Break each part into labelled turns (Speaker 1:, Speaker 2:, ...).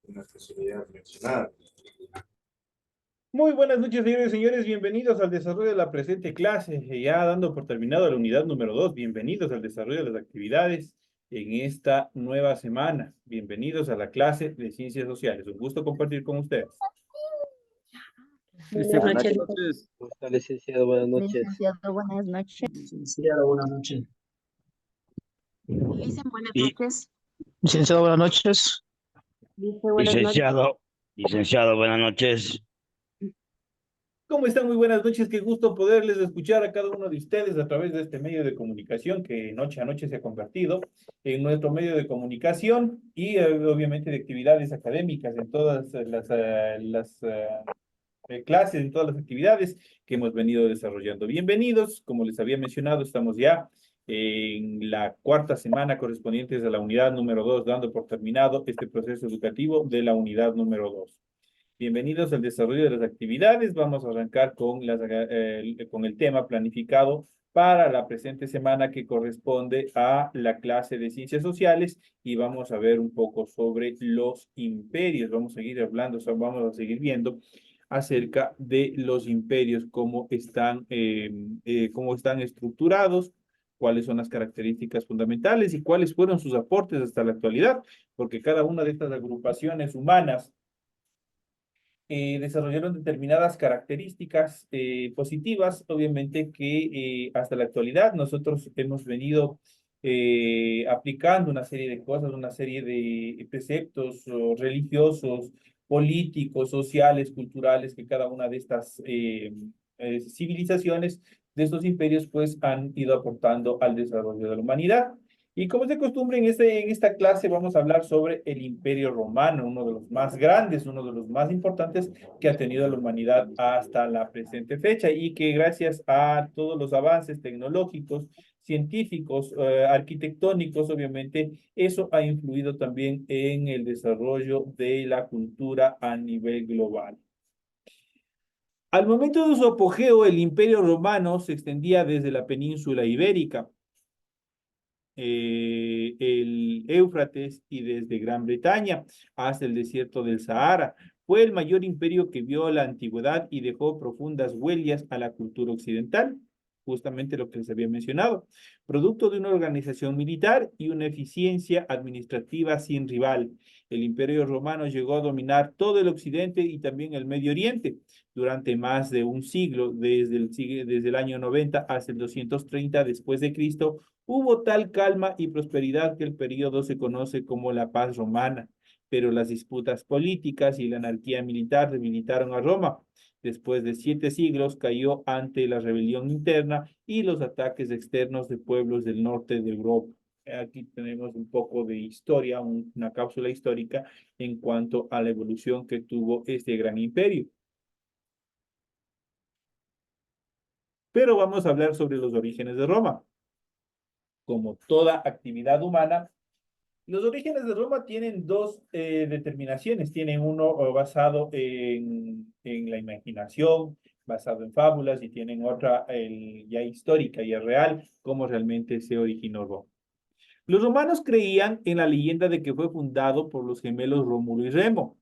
Speaker 1: una accesibilidad mencionada.
Speaker 2: Muy buenas noches, señores y señores. Bienvenidos al desarrollo de la presente clase. Ya dando por terminado la unidad número 2. Bienvenidos al desarrollo de las actividades en esta nueva semana. Bienvenidos a la clase de Ciencias Sociales. Un gusto compartir con ustedes.
Speaker 3: Buenas
Speaker 4: Buenas
Speaker 3: noches,
Speaker 4: noches. ¿Cómo está, licenciado? Buenas noches.
Speaker 3: licenciado. Buenas noches.
Speaker 5: Licenciado, buenas noches.
Speaker 3: Licen, buenas
Speaker 4: Y
Speaker 3: noches.
Speaker 5: Licenciado, buenas noches.
Speaker 3: Lice, buenas noches.
Speaker 4: licenciado, buenas noches.
Speaker 2: ¿Cómo están? Muy buenas noches. Qué gusto poderles escuchar a cada uno de ustedes a través de este medio de comunicación que noche a noche se ha convertido en nuestro medio de comunicación y obviamente de actividades académicas en todas las clases, en todas las actividades que hemos venido desarrollando. Bienvenidos, como les había mencionado, estamos ya en la cuarta semana correspondientes a la unidad número 2, dando por terminado este proceso educativo de la unidad número 2. Bienvenidos al desarrollo de las actividades. Vamos a arrancar con el tema planificado para la presente semana que corresponde a la clase de Ciencias Sociales y vamos a ver un poco sobre los imperios. Vamos a seguir hablando, vamos a seguir viendo acerca de los imperios, cómo están estructurados, cuáles son las características fundamentales y cuáles fueron sus aportes hasta la actualidad, porque cada una de estas agrupaciones humanas desarrollaron determinadas características positivas, obviamente que hasta la actualidad nosotros hemos venido aplicando una serie de cosas, una serie de preceptos religiosos, políticos, sociales, culturales, que cada una de estas civilizaciones, de estos imperios, pues han ido aportando al desarrollo de la humanidad. Y como es de costumbre, en esta clase vamos a hablar sobre el Imperio Romano, uno de los más grandes, uno de los más importantes que ha tenido la humanidad hasta la presente fecha y que gracias a todos los avances tecnológicos, científicos, arquitectónicos, obviamente, eso ha influido también en el desarrollo de la cultura a nivel global. Al momento de su apogeo, el Imperio Romano se extendía desde la península ibérica, el Éufrates y desde Gran Bretaña hasta el desierto del Sahara. Fue el mayor imperio que vio la antigüedad y dejó profundas huellas a la cultura occidental, justamente lo que les había mencionado, producto de una organización militar y una eficiencia administrativa sin rival. El Imperio Romano llegó a dominar todo el occidente y también el Medio Oriente durante más de un siglo, desde el año 90 hasta el 230 después de Cristo. Hubo tal calma y prosperidad que el periodo se conoce como la paz romana, pero las disputas políticas y la anarquía militar debilitaron a Roma. Después de 7 siglos cayó ante la rebelión interna y los ataques externos de pueblos del norte de Europa. Aquí tenemos un poco de historia, una cápsula histórica en cuanto a la evolución que tuvo este gran imperio. Pero vamos a hablar sobre los orígenes de Roma. Como toda actividad humana, los orígenes de Roma tienen dos determinaciones. Tienen uno basado en la imaginación, basado en fábulas, y tienen otra ya histórica y real, cómo realmente se originó Roma. Los romanos creían en la leyenda de que fue fundado por los gemelos Rómulo y Remo,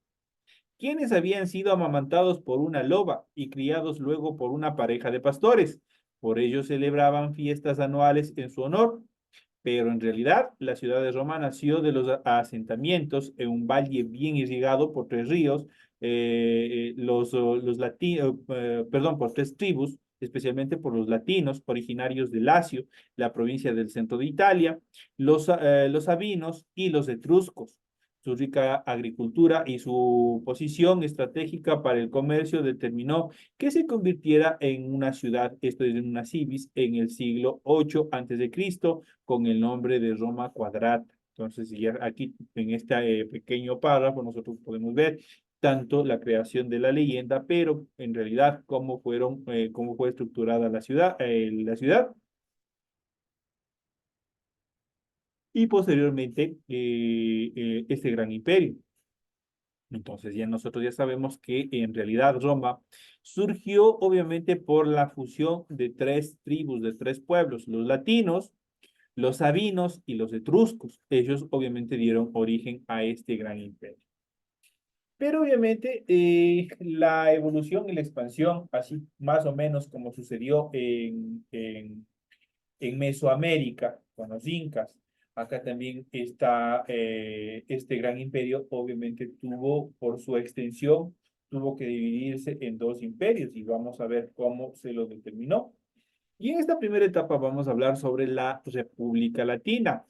Speaker 2: quienes habían sido amamantados por una loba y criados luego por una pareja de pastores. Por ello celebraban fiestas anuales en su honor, pero en realidad la ciudad de Roma nació de los asentamientos en un valle bien irrigado por 3 ríos, por 3 tribus, especialmente por los latinos originarios de Lacio, la provincia del centro de Italia, los sabinos y los etruscos. Su rica agricultura y su posición estratégica para el comercio determinó que se convirtiera en una ciudad, esto es en una civis, en el siglo 8 a.C., con el nombre de Roma Quadrata. Entonces, ya aquí en este pequeño párrafo nosotros podemos ver tanto la creación de la leyenda, pero en realidad cómo fue estructurada la ciudad y posteriormente este gran imperio. Entonces ya nosotros ya sabemos que en realidad Roma surgió obviamente por la fusión de 3 tribus, de 3 pueblos, los latinos, los sabinos y los etruscos. Ellos obviamente dieron origen a este gran imperio. Pero obviamente la evolución y la expansión, así más o menos como sucedió en Mesoamérica con los incas, acá también está este gran imperio, obviamente tuvo por su extensión, tuvo que dividirse en dos imperios y vamos a ver cómo se lo determinó. Y en esta primera etapa vamos a hablar sobre la República Latina.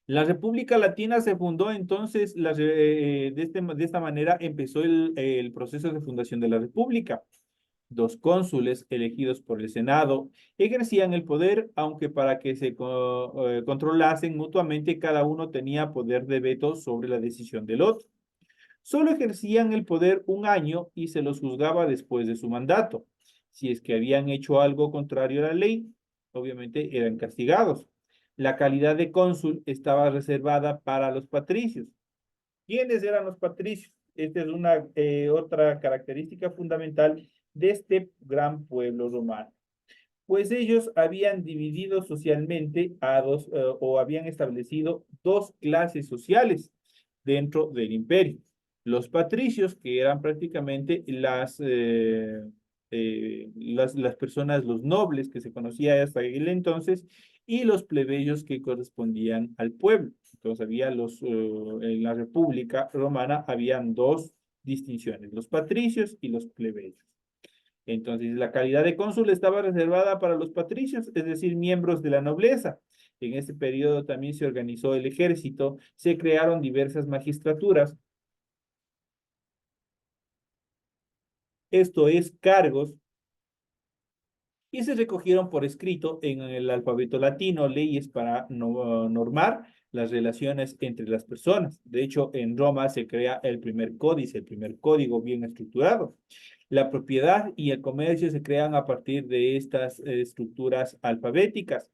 Speaker 2: La República Latina se fundó entonces, de esta manera empezó el proceso de fundación de la República. Dos cónsules elegidos por el Senado ejercían el poder, aunque para que se controlasen mutuamente, cada uno tenía poder de veto sobre la decisión del otro. Solo ejercían el poder un año y se los juzgaba después de su mandato. Si es que habían hecho algo contrario a la ley, obviamente eran castigados. La calidad de cónsul estaba reservada para los patricios. ¿Quiénes eran los patricios? Esta es una otra característica fundamental de este gran pueblo romano. Pues ellos habían dividido socialmente a dos, o habían establecido dos clases sociales dentro del imperio. Los patricios, que eran prácticamente las personas, los nobles que se conocía hasta aquel entonces, y los plebeyos que correspondían al pueblo. Entonces había en la República Romana habían dos distinciones, los patricios y los plebeyos. Entonces, la calidad de cónsul estaba reservada para los patricios, es decir, miembros de la nobleza. En este periodo también se organizó el ejército, se crearon diversas magistraturas, esto es, cargos, y se recogieron por escrito en el alfabeto latino leyes para normar las relaciones entre las personas. De hecho, en Roma se crea el primer códice, el primer código bien estructurado. La propiedad y el comercio se crean a partir de estas estructuras alfabéticas.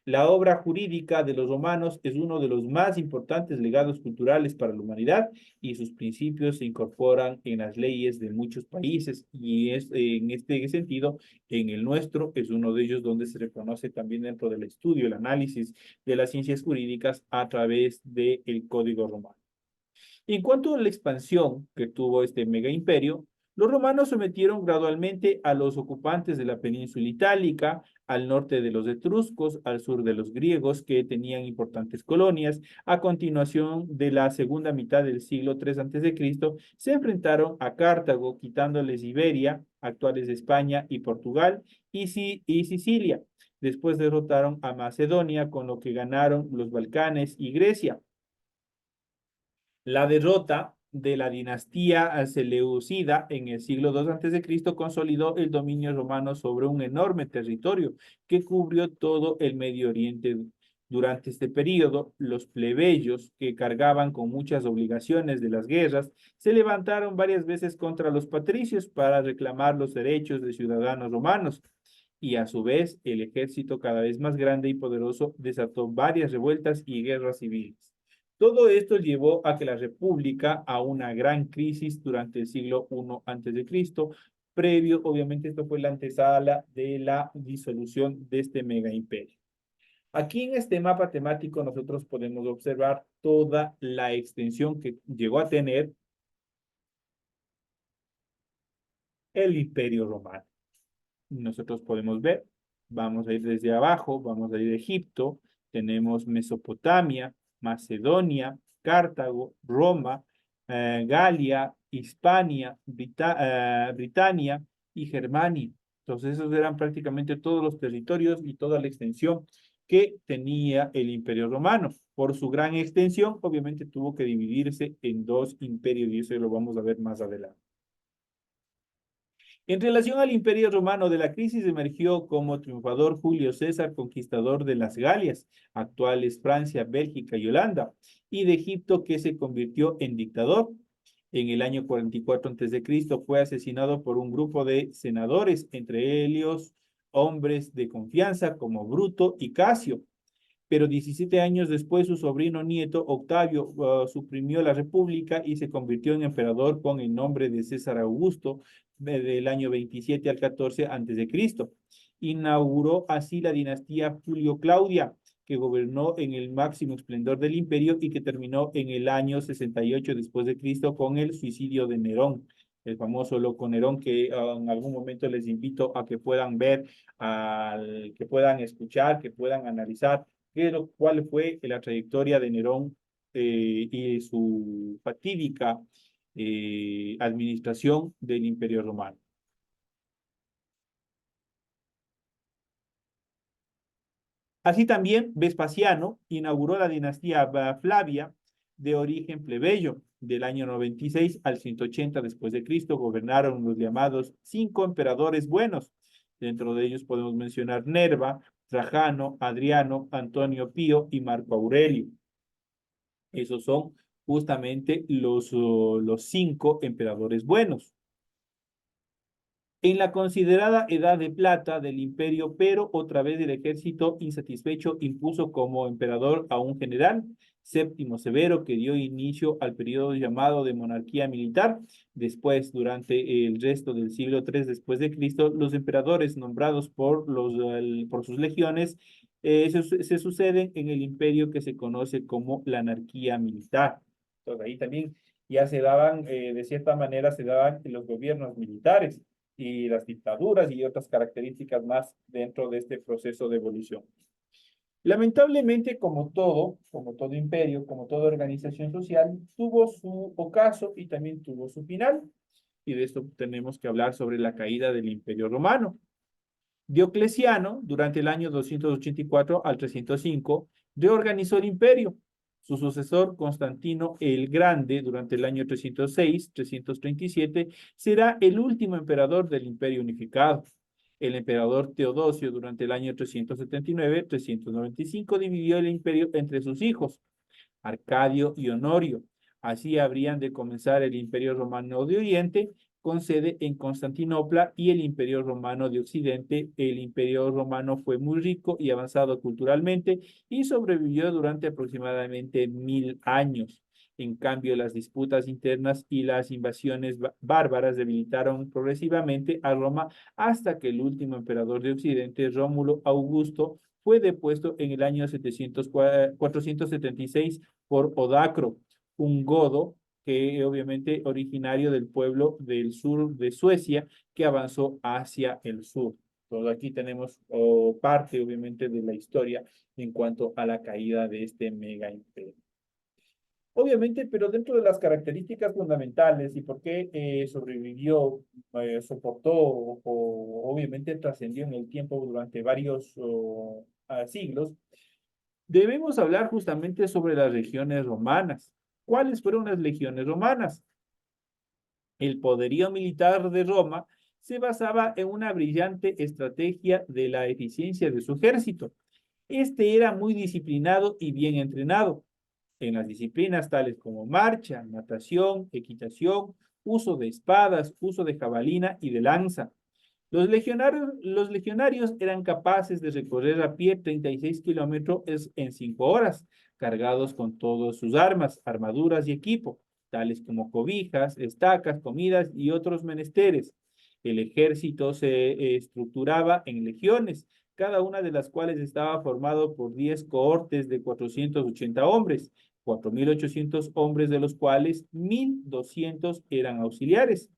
Speaker 2: La obra jurídica de los romanos es uno de los más importantes legados culturales para la humanidad y sus principios se incorporan en las leyes de muchos países y en este sentido, en el nuestro es uno de ellos donde se reconoce también dentro del estudio, el análisis de las ciencias jurídicas a través del Código Romano. En cuanto a la expansión que tuvo este mega imperio, los romanos sometieron gradualmente a los ocupantes de la península itálica, al norte de los etruscos, al sur de los griegos, que tenían importantes colonias. A continuación de la segunda mitad del siglo III a.C., se enfrentaron a Cartago, quitándoles Iberia, actuales España y Portugal, y Sicilia. Después derrotaron a Macedonia, con lo que ganaron los Balcanes y Grecia. La derrota de la dinastía seleucida en el siglo II a.C. consolidó el dominio romano sobre un enorme territorio que cubrió todo el Medio Oriente. Durante este periodo, los plebeyos, que cargaban con muchas obligaciones de las guerras, se levantaron varias veces contra los patricios para reclamar los derechos de ciudadanos romanos. Y a su vez, el ejército cada vez más grande y poderoso desató varias revueltas y guerras civiles. Todo esto llevó a que la República a una gran crisis durante el siglo I a.C., previo, obviamente esto fue la antesala de la disolución de este mega imperio. Aquí en este mapa temático nosotros podemos observar toda la extensión que llegó a tener el Imperio Romano. Nosotros podemos ver, vamos a ir desde abajo, vamos a ir a Egipto, tenemos Mesopotamia, Macedonia, Cartago, Roma, Galia, Hispania, Britania y Germania. Entonces esos eran prácticamente todos los territorios y toda la extensión que tenía el Imperio Romano. Por su gran extensión, obviamente tuvo que dividirse en dos imperios y eso lo vamos a ver más adelante. En relación al Imperio Romano, de la crisis emergió como triunfador Julio César, conquistador de las Galias, actuales Francia, Bélgica y Holanda, y de Egipto, que se convirtió en dictador. En el año 44 a.C. fue asesinado por un grupo de senadores, entre ellos hombres de confianza como Bruto y Casio. Pero 17 años después su sobrino nieto Octavio suprimió la república y se convirtió en emperador con el nombre de César Augusto del año 27 al 14 a.C. Inauguró así la dinastía Julio-Claudia que gobernó en el máximo esplendor del imperio y que terminó en el año 68 después de Cristo con el suicidio de Nerón, el famoso loco Nerón, que en algún momento les invito a que puedan ver, que puedan escuchar, que puedan analizar cuál fue la trayectoria de Nerón y su fatídica administración del Imperio Romano. Así también Vespasiano inauguró la dinastía Flavia de origen plebeyo. Del año 96 al 180 después de Cristo gobernaron los llamados 5 emperadores buenos. Dentro de ellos podemos mencionar Nerva, Trajano, Adriano, Antonio Pío y Marco Aurelio. Esos son justamente los 5 emperadores buenos. En la considerada Edad de Plata del imperio, pero otra vez el ejército insatisfecho impuso como emperador a un general, Séptimo Severo, que dio inicio al periodo llamado de monarquía militar. Después, durante el resto del siglo III después de Cristo, los emperadores nombrados por sus legiones se suceden en el imperio que se conoce como la anarquía militar. Entonces ahí también ya se daban, de cierta manera, se daban los gobiernos militares y las dictaduras y otras características más dentro de este proceso de evolución. Lamentablemente, como todo imperio, como toda organización social, tuvo su ocaso y también tuvo su final. Y de esto tenemos que hablar sobre la caída del Imperio Romano. Diocleciano, durante el año 284 al 305, reorganizó el imperio. Su sucesor, Constantino el Grande, durante el año 306-337, será el último emperador del imperio unificado. El emperador Teodosio, durante el año 379-395, dividió el imperio entre sus hijos, Arcadio y Honorio. Así habrían de comenzar el Imperio Romano de Oriente, con sede en Constantinopla, y el Imperio Romano de Occidente. El Imperio Romano fue muy rico y avanzado culturalmente y sobrevivió durante aproximadamente 1000 años. En cambio, las disputas internas y las invasiones bárbaras debilitaron progresivamente a Roma hasta que el último emperador de Occidente, Rómulo Augusto, fue depuesto en el año 476 por Odacro, un godo que obviamente originario del pueblo del sur de Suecia, que avanzó hacia el sur. Todo aquí tenemos parte obviamente de la historia en cuanto a la caída de este mega imperio. Obviamente, pero dentro de las características fundamentales y por qué sobrevivió, soportó o obviamente trascendió en el tiempo durante varios siglos, debemos hablar justamente sobre las legiones romanas. ¿Cuáles fueron las legiones romanas? El poderío militar de Roma se basaba en una brillante estrategia de la eficiencia de su ejército. Este era muy disciplinado y bien entrenado en las disciplinas tales como marcha, natación, equitación, uso de espadas, uso de jabalina y de lanza. Los legionarios eran capaces de recorrer a pie 36 kilómetros en 5 horas, cargados con todas sus armas, armaduras y equipo, tales como cobijas, estacas, comidas y otros menesteres. El ejército se estructuraba en legiones, cada una de las cuales estaba formado por 10 cohortes de 480 hombres, 4.800 hombres, de los cuales 1.200 eran auxiliares.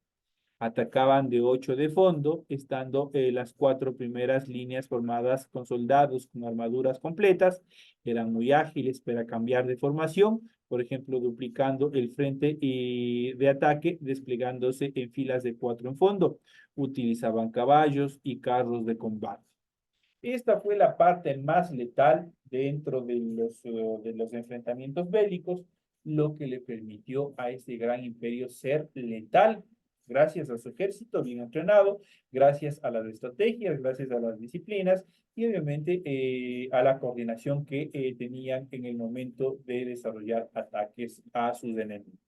Speaker 2: Atacaban de 8 de fondo, estando las 4 primeras líneas formadas con soldados con armaduras completas. Eran muy ágiles para cambiar de formación, por ejemplo, duplicando el frente de ataque, desplegándose en filas de 4 en fondo. Utilizaban caballos y carros de combate. Esta fue la parte más letal dentro de los enfrentamientos bélicos, lo que le permitió a este gran imperio ser letal, gracias a su ejército bien entrenado, gracias a las estrategias, gracias a las disciplinas y obviamente a la coordinación que tenían en el momento de desarrollar ataques a sus enemigos.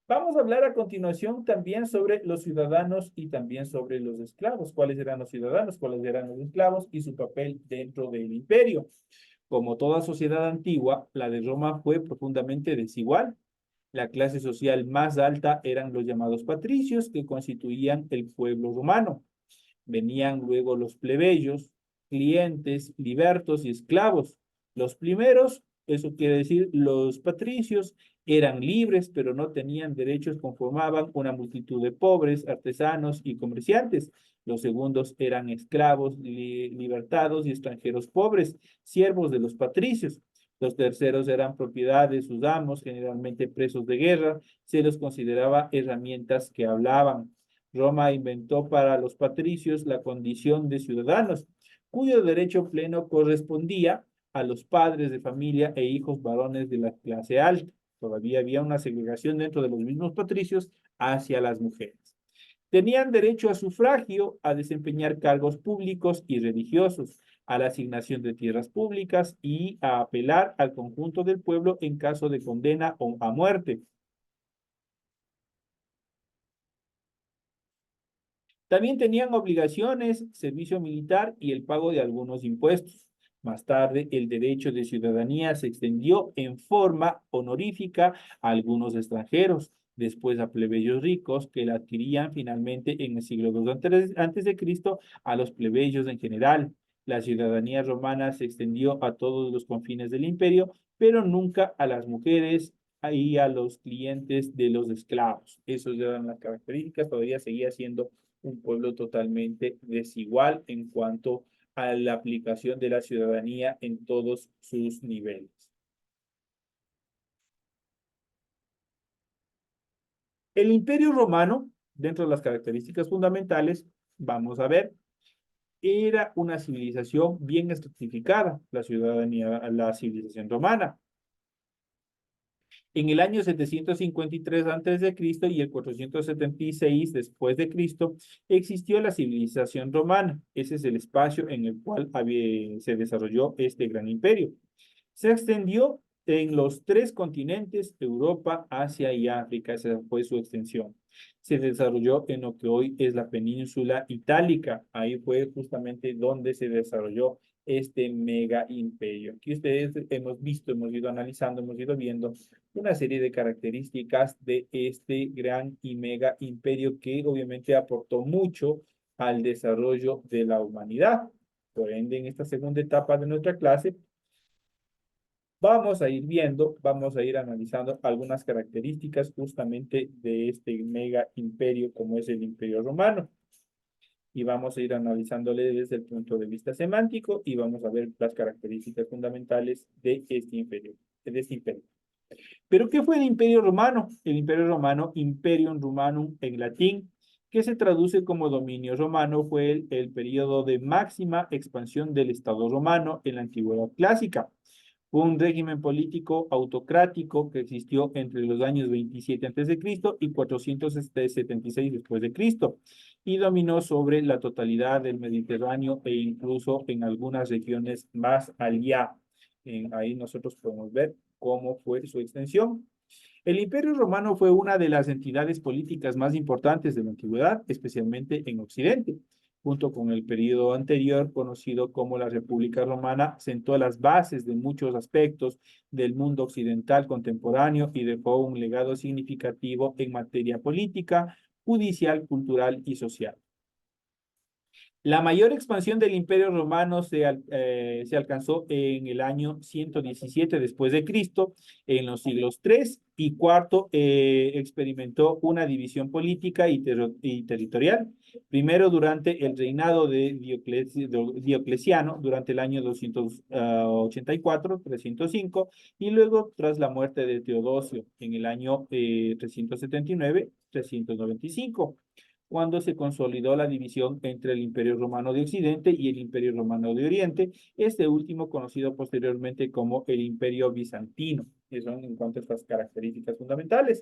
Speaker 2: Vamos a hablar a continuación también sobre los ciudadanos y también sobre los esclavos. ¿Cuáles eran los ciudadanos? ¿Cuáles eran los esclavos? Y su papel dentro del imperio. Como toda sociedad antigua, la de Roma fue profundamente desigual. La clase social más alta eran los llamados patricios, que constituían el pueblo romano. Venían luego los plebeyos, clientes, libertos y esclavos. Los primeros, eso quiere decir, los patricios, eran libres, pero no tenían derechos, conformaban una multitud de pobres, artesanos y comerciantes. Los segundos eran esclavos, libertados y extranjeros pobres, siervos de los patricios. Los terceros eran propiedad de sus amos, generalmente presos de guerra. Se los consideraba herramientas que hablaban. Roma inventó para los patricios la condición de ciudadanos, cuyo derecho pleno correspondía a los padres de familia e hijos varones de la clase alta. Todavía había una segregación dentro de los mismos patricios hacia las mujeres. Tenían derecho a sufragio, a desempeñar cargos públicos y religiosos, a la asignación de tierras públicas y a apelar al conjunto del pueblo en caso de condena o a muerte. También tenían obligaciones, servicio militar y el pago de algunos impuestos. Más tarde, el derecho de ciudadanía se extendió en forma honorífica a algunos extranjeros, después a plebeyos ricos que la adquirían finalmente en el siglo II antes de Cristo a los plebeyos en general. La ciudadanía romana se extendió a todos los confines del imperio, pero nunca a las mujeres y a los clientes de los esclavos. Esas eran las características, todavía seguía siendo un pueblo totalmente desigual en cuanto a la aplicación de la ciudadanía en todos sus niveles. El Imperio Romano, dentro de las características fundamentales, vamos a ver, era una civilización bien estratificada, la ciudadanía, la civilización romana. En el año 753 a.C. y el 476 después de Cristo existió la civilización romana. Ese es el espacio en el cual se desarrolló este gran imperio. Se extendió en los 3 continentes, Europa, Asia y África. Esa fue su extensión. Se desarrolló en lo que hoy es la península itálica. Ahí fue justamente donde se desarrolló este mega imperio. Aquí ustedes hemos visto, hemos ido analizando, hemos ido viendo una serie de características de este gran y mega imperio que obviamente aportó mucho al desarrollo de la humanidad. Por ende, en esta segunda etapa de nuestra clase, vamos a ir viendo, vamos a ir analizando algunas características justamente de este mega imperio como es el Imperio Romano. Y vamos a ir analizándole desde el punto de vista semántico y vamos a ver las características fundamentales de este imperio. ¿Pero qué fue el Imperio Romano? El Imperio Romano, Imperium Romanum en latín, que se traduce como dominio romano, fue el periodo de máxima expansión del Estado romano en la antigüedad clásica. Fue un régimen político autocrático que existió entre los años 27 a.C. y 476 después de Cristo y dominó sobre la totalidad del Mediterráneo e incluso en algunas regiones más allá. Ahí nosotros podemos ver cómo fue su extensión. El Imperio Romano fue una de las entidades políticas más importantes de la antigüedad, especialmente en Occidente. Junto con el periodo anterior, conocido como la República Romana, sentó las bases de muchos aspectos del mundo occidental contemporáneo y dejó un legado significativo en materia política, judicial, cultural y social. La mayor expansión del Imperio Romano se alcanzó en el año 117 después de Cristo, en los siglos III y IV experimentó una división política y territorial. Primero durante el reinado de Diocleciano, durante el año 284-305, y luego tras la muerte de Teodosio en el año 379-395. Cuando se consolidó la división entre el Imperio Romano de Occidente y el Imperio Romano de Oriente, este último conocido posteriormente como el Imperio Bizantino. Eso en cuanto a estas características fundamentales.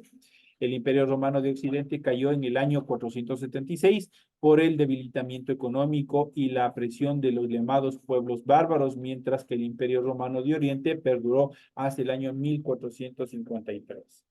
Speaker 2: El Imperio Romano de Occidente cayó en el año 476 por el debilitamiento económico y la presión de los llamados pueblos bárbaros, mientras que el Imperio Romano de Oriente perduró hasta el año 1453.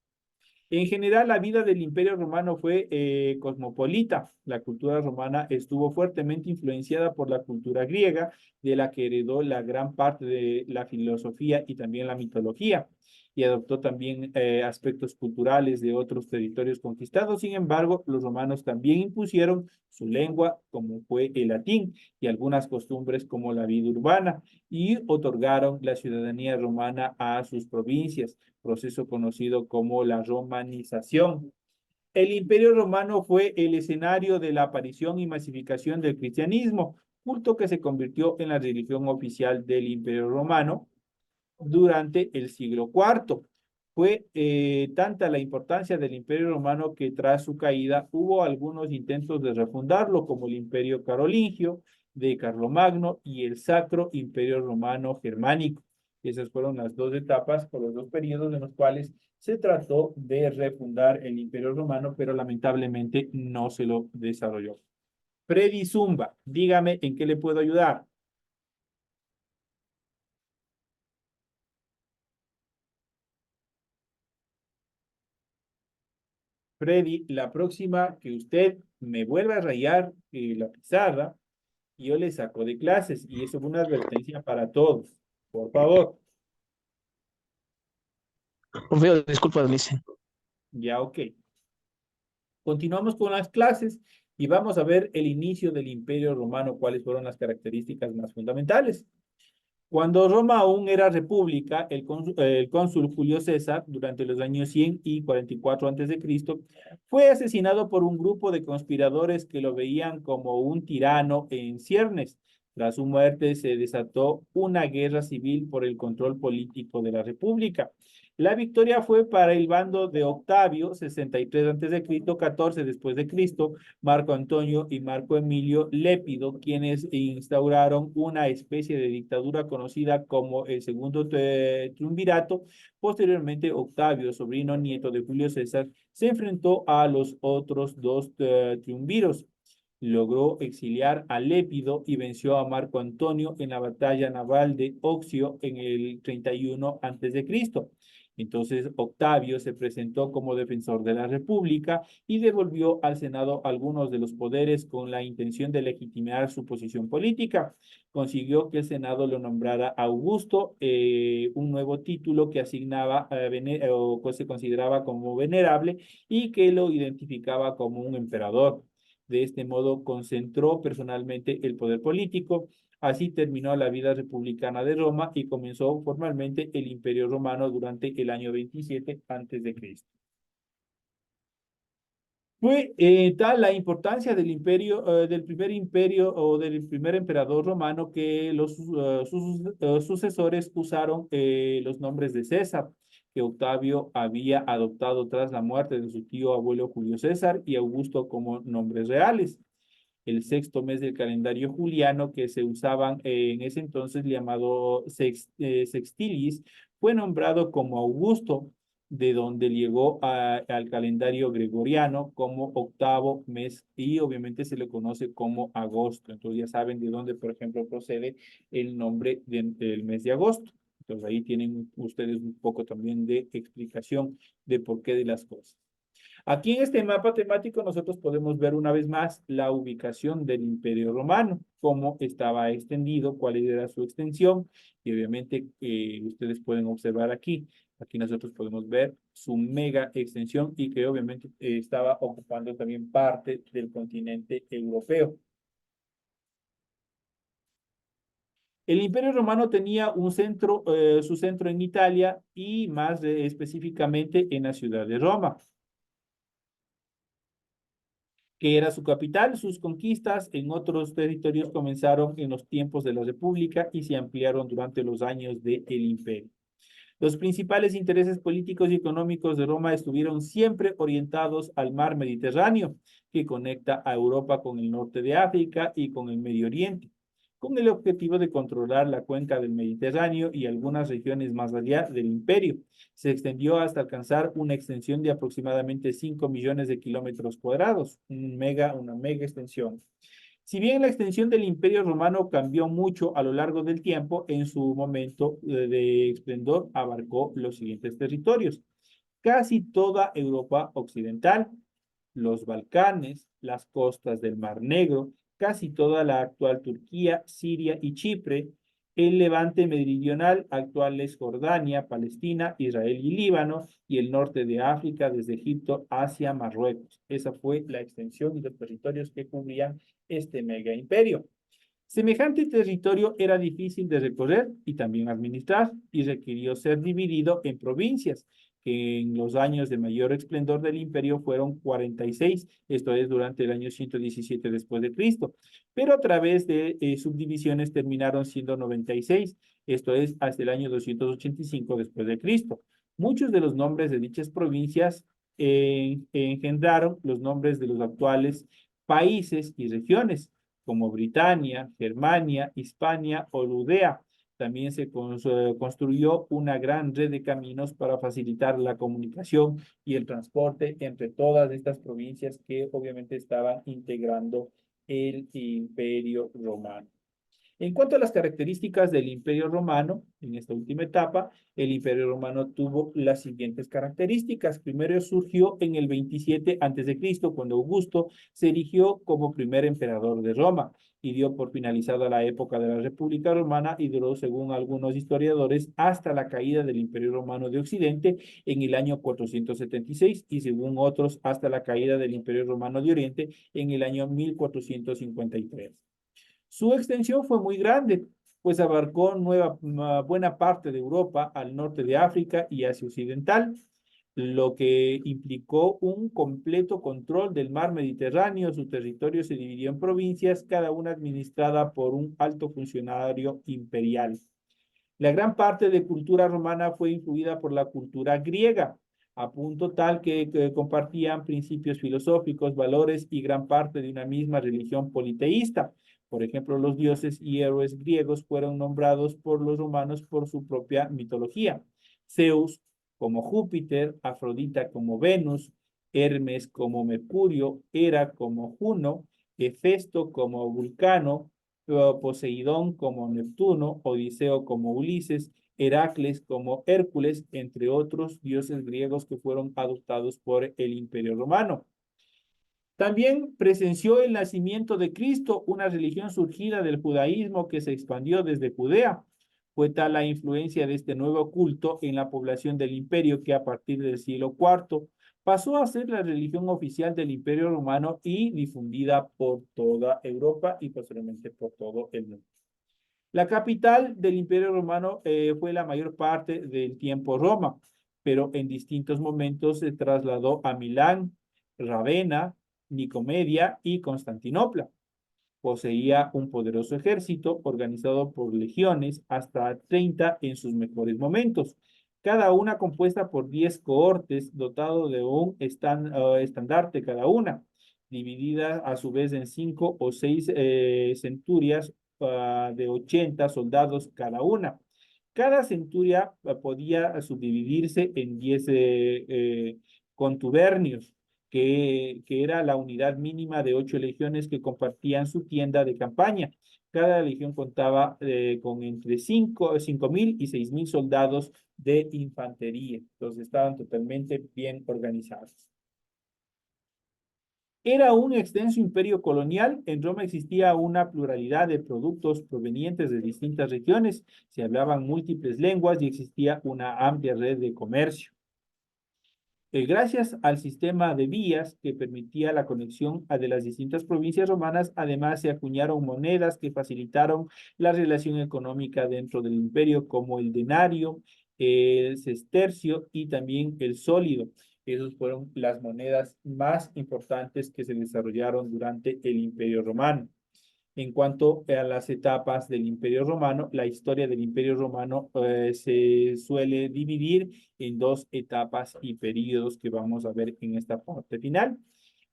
Speaker 2: En general, la vida del Imperio Romano fue cosmopolita. La cultura romana estuvo fuertemente influenciada por la cultura griega, de la que heredó la gran parte de la filosofía y también la mitología. y adoptó también aspectos culturales de otros territorios conquistados. Sin embargo, los romanos también impusieron su lengua, como fue el latín, y algunas costumbres como la vida urbana, y otorgaron la ciudadanía romana a sus provincias, proceso conocido como la romanización. El Imperio Romano fue el escenario de la aparición y masificación del cristianismo, culto que se convirtió en la religión oficial del Imperio Romano durante el siglo IV. Fue tanta la importancia del Imperio Romano que tras su caída hubo algunos intentos de refundarlo, como el Imperio Carolingio de Carlomagno y el Sacro Imperio Romano Germánico. Esas fueron las dos etapas o los dos periodos en los cuales se trató de refundar el Imperio Romano, pero lamentablemente no se lo desarrolló. Freddy Zumba, dígame en qué le puedo ayudar. Freddy, la próxima que usted me vuelva a rayar la pizarra, yo le saco de clases y eso es una advertencia para todos. Por favor.
Speaker 5: Confío, disculpas, Lice.
Speaker 2: Ya, ok. Continuamos con las clases y vamos a ver el inicio del Imperio Romano, cuáles fueron las características más fundamentales. Cuando Roma aún era república, el cónsul Julio César, durante los años 100 y 44 a.C., fue asesinado por un grupo de conspiradores que lo veían como un tirano en ciernes. Tras su muerte se desató una guerra civil por el control político de la república. La victoria fue para el bando de Octavio, 63 a.C., 14 después de Cristo, Marco Antonio y Marco Emilio Lépido, quienes instauraron una especie de dictadura conocida como el Segundo Triunvirato. Posteriormente, Octavio, sobrino nieto de Julio César, se enfrentó a los otros dos triunviros. Logró exiliar a Lépido y venció a Marco Antonio en la batalla naval de Oxio en el 31 a.C. Entonces Octavio se presentó como defensor de la República y devolvió al Senado algunos de los poderes con la intención de legitimar su posición política. Consiguió que el Senado lo nombrara Augusto, un nuevo título que asignaba o que se consideraba como venerable y que lo identificaba como un emperador. De este modo concentró personalmente el poder político. Así terminó la vida republicana de Roma y comenzó formalmente el Imperio Romano durante el año 27 a.C. Fue tal la importancia del imperio, del primer imperio o del primer emperador romano que sus sucesores usaron los nombres de César, que Octavio había adoptado tras la muerte de su tío abuelo Julio César, y Augusto como nombres reales. El sexto mes del calendario juliano que se usaban en ese entonces, llamado Sextilis, fue nombrado como Augusto, de donde llegó al calendario gregoriano como octavo mes y obviamente se le conoce como agosto. Entonces ya saben de dónde, por ejemplo, procede el nombre del mes de agosto. Entonces ahí tienen ustedes un poco también de explicación de por qué de las cosas. Aquí en este mapa temático nosotros podemos ver una vez más la ubicación del Imperio Romano, cómo estaba extendido, cuál era su extensión, y obviamente ustedes pueden observar aquí. Aquí nosotros podemos ver su mega extensión y que obviamente estaba ocupando también parte del continente europeo. El Imperio Romano tenía un centro, su centro en Italia y más específicamente en la ciudad de Roma, que era su capital. Sus conquistas en otros territorios comenzaron en los tiempos de la República y se ampliaron durante los años del Imperio. Los principales intereses políticos y económicos de Roma estuvieron siempre orientados al mar Mediterráneo, que conecta a Europa con el norte de África y con el Medio Oriente, con el objetivo de controlar la cuenca del Mediterráneo y algunas regiones más allá del imperio. Se extendió hasta alcanzar una extensión de aproximadamente 5 millones de kilómetros cuadrados, una mega extensión. Si bien la extensión del Imperio Romano cambió mucho a lo largo del tiempo, en su momento de esplendor abarcó los siguientes territorios: casi toda Europa occidental, los Balcanes, las costas del Mar Negro, casi toda la actual Turquía, Siria y Chipre, el Levante meridional, actuales Jordania, Palestina, Israel y Líbano, y el norte de África, desde Egipto hacia Marruecos. Esa fue la extensión y los territorios que cubrían este mega imperio. Semejante territorio era difícil de recorrer y también administrar, y requirió ser dividido en provincias, que en los años de mayor esplendor del imperio fueron 46, esto es durante el año 117 después de Cristo, pero a través de subdivisiones terminaron siendo 96, esto es hasta el año 285 después de Cristo. Muchos de los nombres de dichas provincias engendraron los nombres de los actuales países y regiones, como Britania, Germania, Hispania o Judea. También se construyó una gran red de caminos para facilitar la comunicación y el transporte entre todas estas provincias que obviamente estaban integrando el Imperio Romano. En cuanto a las características del Imperio Romano, en esta última etapa, el Imperio Romano tuvo las siguientes características. Primero surgió en el 27 a.C., cuando Augusto se erigió como primer emperador de Roma y dio por finalizada la época de la República Romana y duró, según algunos historiadores, hasta la caída del Imperio Romano de Occidente en el año 476 y, según otros, hasta la caída del Imperio Romano de Oriente en el año 1453. Su extensión fue muy grande, pues abarcó buena parte de Europa, al norte de África y Asia Occidental, lo que implicó un completo control del mar Mediterráneo. Su territorio se dividió en provincias, cada una administrada por un alto funcionario imperial. La gran parte de cultura romana fue influida por la cultura griega, a punto tal que compartían principios filosóficos, valores y gran parte de una misma religión politeísta. Por ejemplo, los dioses y héroes griegos fueron nombrados por los romanos por su propia mitología. Zeus como Júpiter, Afrodita como Venus, Hermes como Mercurio, Hera como Juno, Hefesto como Vulcano, Poseidón como Neptuno, Odiseo como Ulises, Heracles como Hércules, entre otros dioses griegos que fueron adoptados por el Imperio Romano. También presenció el nacimiento de Cristo, una religión surgida del judaísmo que se expandió desde Judea. Fue tal la influencia de este nuevo culto en la población del imperio que a partir del siglo IV pasó a ser la religión oficial del Imperio Romano y difundida por toda Europa y posteriormente por todo el mundo. La capital del Imperio Romano fue la mayor parte del tiempo Roma, pero en distintos momentos se trasladó a Milán, Ravenna, Nicomedia y Constantinopla. Poseía un poderoso ejército organizado por legiones, hasta 30 en sus mejores momentos, cada una compuesta por 10 cohortes, dotado de un estandarte cada una, dividida a su vez en 5 o 6 centurias de 80 soldados cada una. Cada centuria podía subdividirse en 10 contubernios, que era la unidad mínima de 8 legiones que compartían su tienda de campaña. Cada legión contaba con entre 5.000 y 6.000 soldados de infantería. Entonces estaban totalmente bien organizados. Era un extenso imperio colonial. En Roma existía una pluralidad de productos provenientes de distintas regiones, se hablaban múltiples lenguas y existía una amplia red de comercio. Gracias al sistema de vías que permitía la conexión de las distintas provincias romanas, además se acuñaron monedas que facilitaron la relación económica dentro del imperio, como el denario, el sestercio y también el sólido. Esas fueron las monedas más importantes que se desarrollaron durante el Imperio Romano. En cuanto a las etapas del Imperio Romano, la historia del Imperio Romano se suele dividir en 2 etapas y periodos que vamos a ver en esta parte final.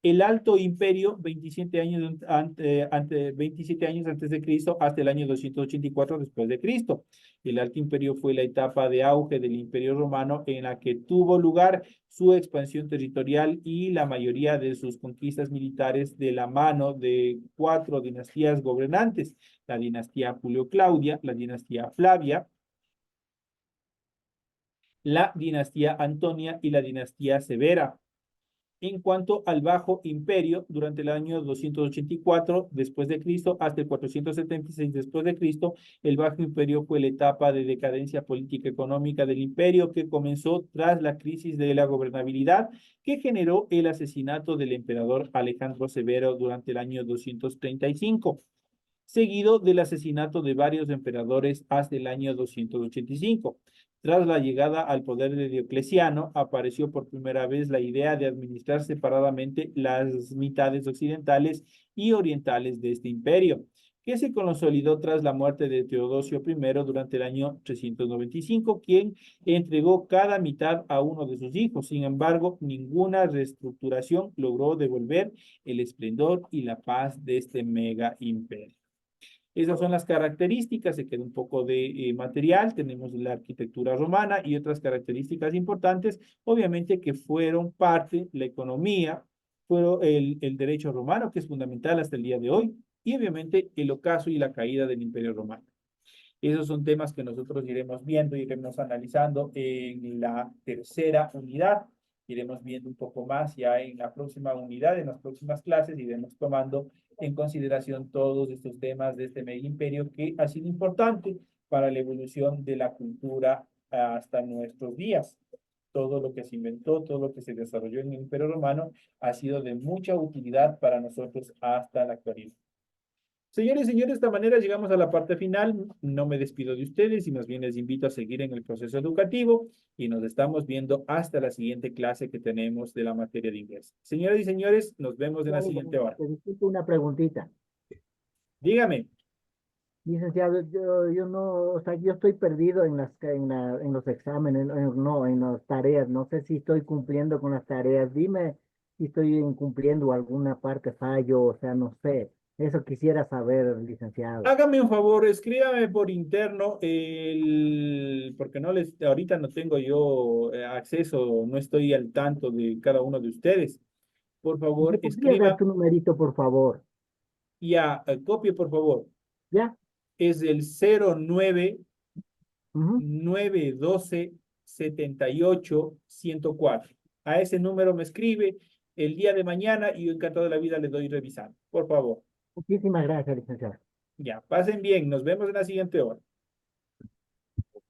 Speaker 2: El Alto Imperio, 27 años antes de Cristo hasta el año 284 después de Cristo. El Alto Imperio fue la etapa de auge del Imperio Romano en la que tuvo lugar su expansión territorial y la mayoría de sus conquistas militares de la mano de 4 dinastías gobernantes: la dinastía Julio-Claudia, la dinastía Flavia, la dinastía Antonia y la dinastía Severa. En cuanto al Bajo Imperio, durante el año 284 después de Cristo hasta el 476 después de Cristo, el Bajo Imperio fue la etapa de decadencia política y económica del imperio que comenzó tras la crisis de la gobernabilidad que generó el asesinato del emperador Alejandro Severo durante el año 235, seguido del asesinato de varios emperadores hasta el año 285. Tras la llegada al poder de Diocleciano, apareció por primera vez la idea de administrar separadamente las mitades occidentales y orientales de este imperio, que se consolidó tras la muerte de Teodosio I durante el año 395, quien entregó cada mitad a uno de sus hijos. Sin embargo, ninguna reestructuración logró devolver el esplendor y la paz de este mega imperio. Esas son las características, se queda un poco de material, tenemos la arquitectura romana y otras características importantes, obviamente que fueron parte, la economía, fueron el derecho romano, que es fundamental hasta el día de hoy, y obviamente el ocaso y la caída del Imperio Romano. Esos son temas que nosotros iremos viendo, iremos analizando en la tercera unidad. Iremos viendo un poco más ya en la próxima unidad, en las próximas clases, iremos tomando en consideración todos estos temas de este mega imperio que ha sido importante para la evolución de la cultura hasta nuestros días. Todo lo que se inventó, todo lo que se desarrolló en el Imperio Romano ha sido de mucha utilidad para nosotros hasta la actualidad. Señores y señores, de esta manera llegamos a la parte final. No me despido de ustedes y más bien les invito a seguir en el proceso educativo y nos estamos viendo hasta la siguiente clase que tenemos de la materia de inglés. Señoras y señores, nos vemos en la siguiente hora.
Speaker 6: Disculpe una preguntita.
Speaker 2: Dígame.
Speaker 6: Licenciado, yo no, o sea, yo estoy perdido en en los exámenes, no, en las tareas. No sé si estoy cumpliendo con las tareas. Dime si estoy incumpliendo alguna parte fallo, o sea, no sé. Eso quisiera saber, licenciado.
Speaker 2: Hágame un favor, escríbame por interno porque ahorita no tengo yo acceso, no estoy al tanto de cada uno de ustedes. Por favor,
Speaker 6: ¿Me podrías dar
Speaker 2: escriba,
Speaker 6: tu numerito, por favor?
Speaker 2: ya, copie por favor.
Speaker 6: ¿Ya?
Speaker 2: Es el 09
Speaker 6: Ujú.
Speaker 2: 912 78 104. A ese número me escribe el día de mañana y yo encantado de la vida le doy revisando. Por favor.
Speaker 6: Muchísimas gracias, licenciado.
Speaker 2: Ya, pasen bien. Nos vemos en la siguiente hora.